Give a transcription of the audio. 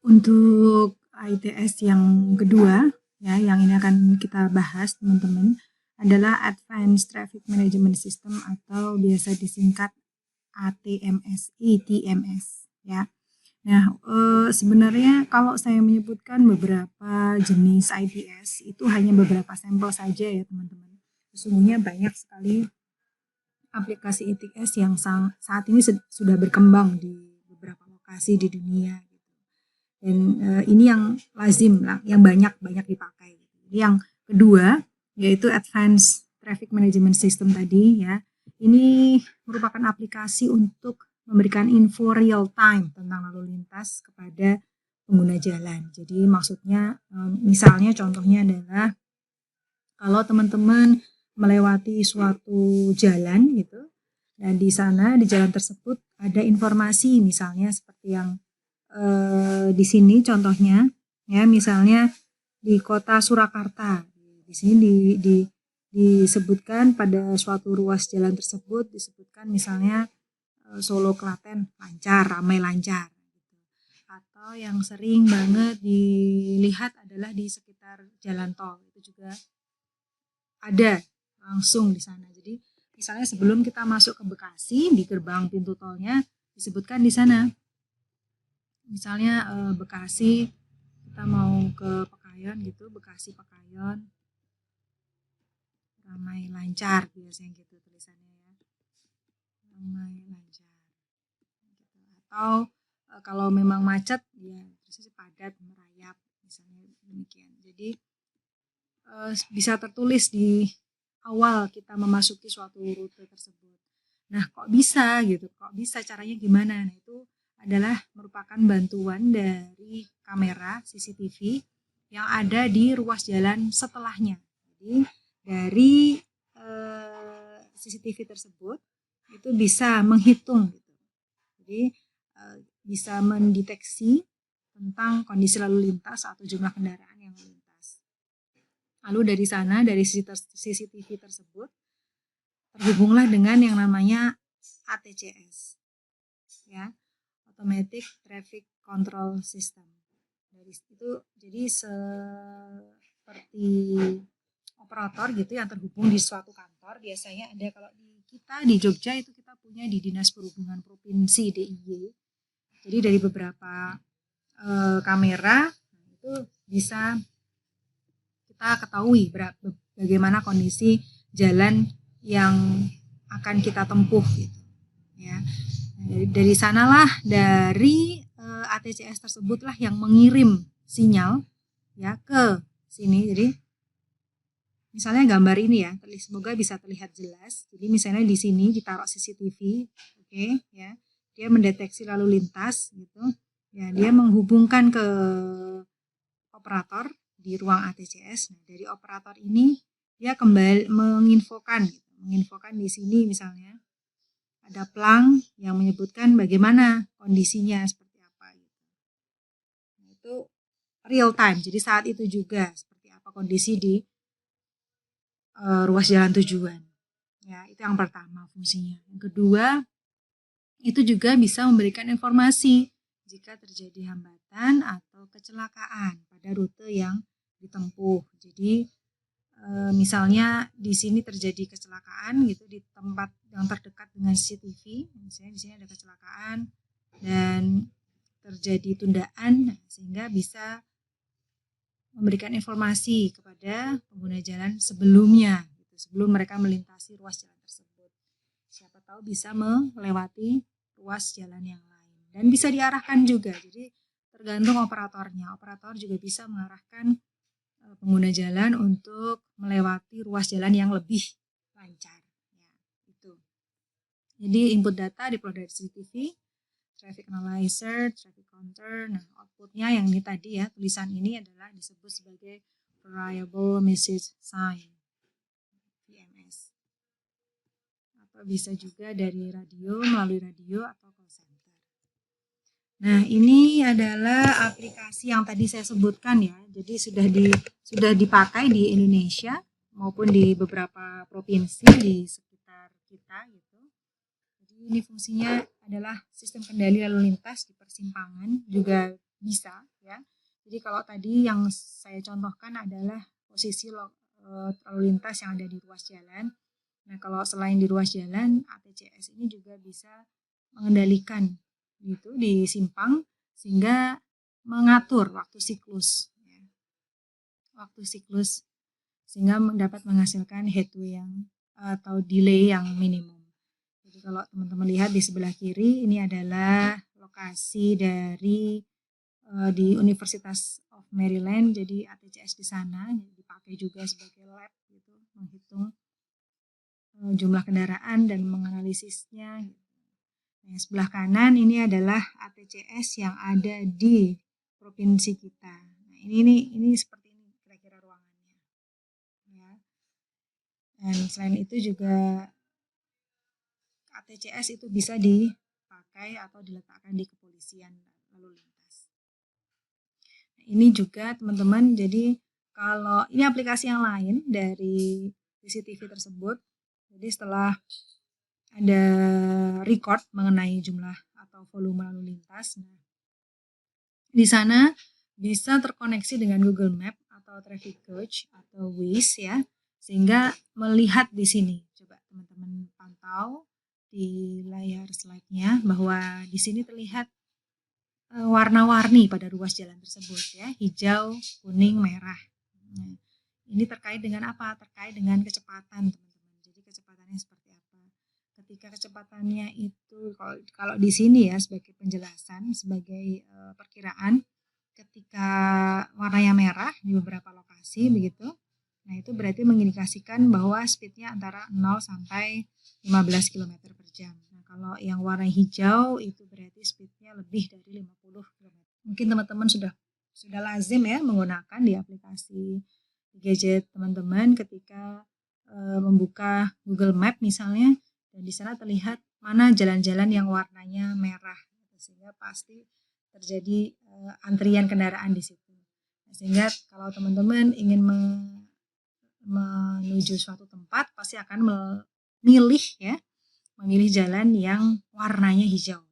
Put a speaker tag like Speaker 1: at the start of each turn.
Speaker 1: Untuk ITS yang kedua, ya, yang ini akan kita bahas teman-teman, adalah Advanced Traffic Management System atau biasa disingkat ATMS, ya. Nah, sebenarnya kalau saya menyebutkan beberapa jenis ITS, itu hanya beberapa sampel saja ya teman-teman. Sesungguhnya banyak sekali aplikasi ITS yang saat ini sudah berkembang di beberapa lokasi di dunia. Dan ini yang lazim lah, yang banyak dipakai. Yang kedua yaitu Advanced Traffic Management System tadi ya. Ini merupakan aplikasi untuk memberikan info real time tentang lalu lintas kepada pengguna jalan. Jadi maksudnya misalnya contohnya adalah kalau teman-teman melewati suatu jalan gitu, dan di sana di jalan tersebut ada informasi misalnya seperti yang di sini contohnya ya, misalnya di kota Surakarta, di sini disebutkan pada suatu ruas jalan tersebut disebutkan misalnya Solo Klaten lancar, ramai lancar. Atau yang sering banget dilihat adalah di sekitar jalan tol, itu juga ada langsung di sana. Jadi misalnya sebelum kita masuk ke Bekasi, di gerbang pintu tolnya disebutkan di sana. Misalnya Bekasi, kita mau ke Pekayon gitu, Bekasi Pekayon, ramai lancar biasanya gitu tulisannya ya, ramai lancar. Atau kalau memang macet ya terusnya padat merayap misalnya demikian. Jadi bisa tertulis di awal kita memasuki suatu rute tersebut. Nah kok bisa gitu, kok bisa caranya gimana? Nah itu adalah merupakan bantuan dari kamera CCTV yang ada di ruas jalan setelahnya. Jadi dari CCTV tersebut itu bisa menghitung gitu. Jadi bisa mendeteksi tentang kondisi lalu lintas atau jumlah kendaraan yang melintas. Lalu dari sana, dari CCTV tersebut terhubunglah dengan yang namanya ATCS, ya, Automatic Traffic Control System. Dari itu jadi seperti operator gitu yang terhubung di suatu kantor. Biasanya ada kalau kita di Jogja itu kita punya di Dinas Perhubungan Provinsi DIY. Jadi dari beberapa kamera itu bisa kita ketahui bagaimana kondisi jalan yang akan kita tempuh gitu, ya. Dari sanalah, dari ATCS tersebutlah yang mengirim sinyal ya ke sini. Jadi misalnya gambar ini ya, semoga bisa terlihat jelas. Jadi misalnya di sini ditaruh CCTV, oke, ya, dia mendeteksi lalu lintas gitu, ya, dia menghubungkan ke operator di ruang ATCS. Nah, dari operator ini dia kembali menginfokan di sini misalnya ada plang yang menyebutkan bagaimana kondisinya seperti apa gitu. Nah, itu real time. Jadi saat itu juga seperti apa kondisi di ruas jalan tujuan. Ya, itu yang pertama fungsinya. Yang kedua, itu juga bisa memberikan informasi jika terjadi hambatan atau kecelakaan pada rute yang ditempuh. Jadi misalnya di sini terjadi kecelakaan gitu di tempat yang terdekat dengan CCTV, misalnya di sini ada kecelakaan dan terjadi tundaan, sehingga bisa memberikan informasi kepada pengguna jalan sebelumnya, gitu, sebelum mereka melintasi ruas jalan tersebut. Siapa tahu bisa melewati ruas jalan yang lain dan bisa diarahkan juga. Jadi tergantung operatornya. Operator juga bisa mengarahkan pengguna jalan untuk melewati ruas jalan yang lebih lancar. Ya, itu. Jadi input data diperoleh dari CCTV, traffic analyzer, traffic counter. Nah, outputnya yang ini tadi ya, tulisan ini adalah disebut sebagai variable message sign, VMS. Atau bisa juga dari radio, melalui radio atau call center. Nah, ini adalah aplikasi yang tadi saya sebutkan ya. Jadi sudah dipakai di Indonesia maupun di beberapa provinsi di sekitar kita gitu. Jadi ini fungsinya adalah sistem kendali lalu lintas di persimpangan, juga bisa ya. Jadi kalau tadi yang saya contohkan adalah posisi lalu lintas yang ada di ruas jalan. Nah, kalau selain di ruas jalan, ATCS ini juga bisa mengendalikan gitu di simpang sehingga mengatur waktu siklus ya. Waktu siklus sehingga dapat menghasilkan headway atau delay yang minimum. Jadi kalau teman-teman lihat di sebelah kiri ini adalah lokasi dari di Universitas of Maryland. Jadi ATCS di sana dipakai juga sebagai lab gitu, menghitung jumlah kendaraan dan menganalisisnya. Nah, sebelah kanan ini adalah ATCS yang ada di provinsi kita. Nah, ini seperti ini kira-kira ruangannya. Ya. Dan selain itu juga ATCS itu bisa dipakai atau diletakkan di kepolisian lalu lintas. Nah, ini juga teman-teman, jadi kalau ini aplikasi yang lain dari CCTV tersebut. Jadi setelah ada record mengenai jumlah atau volume lalu lintas, nah, di sana bisa terkoneksi dengan Google Map atau Traffic Coach atau Waze ya, sehingga melihat di sini. Coba teman-teman pantau di layar slide-nya bahwa di sini terlihat warna-warni pada ruas jalan tersebut ya, hijau, kuning, merah. Nah, ini terkait dengan apa? Terkait dengan kecepatan teman-teman. Jadi kecepatannya seperti apa? Ketika kecepatannya itu kalau di sini ya sebagai penjelasan, sebagai perkiraan, ketika warnanya merah di beberapa lokasi begitu, nah itu berarti mengindikasikan bahwa speednya antara 0 sampai 15 km per jam. Nah kalau yang warna hijau itu berarti speednya lebih dari 50 km. Mungkin teman-teman sudah lazim ya menggunakan di aplikasi di gadget teman-teman ketika membuka Google Map misalnya, dan di sana terlihat mana jalan-jalan yang warnanya merah, sehingga pasti terjadi antrian kendaraan di situ. Sehingga kalau teman-teman ingin menuju suatu tempat pasti akan memilih jalan yang warnanya hijau.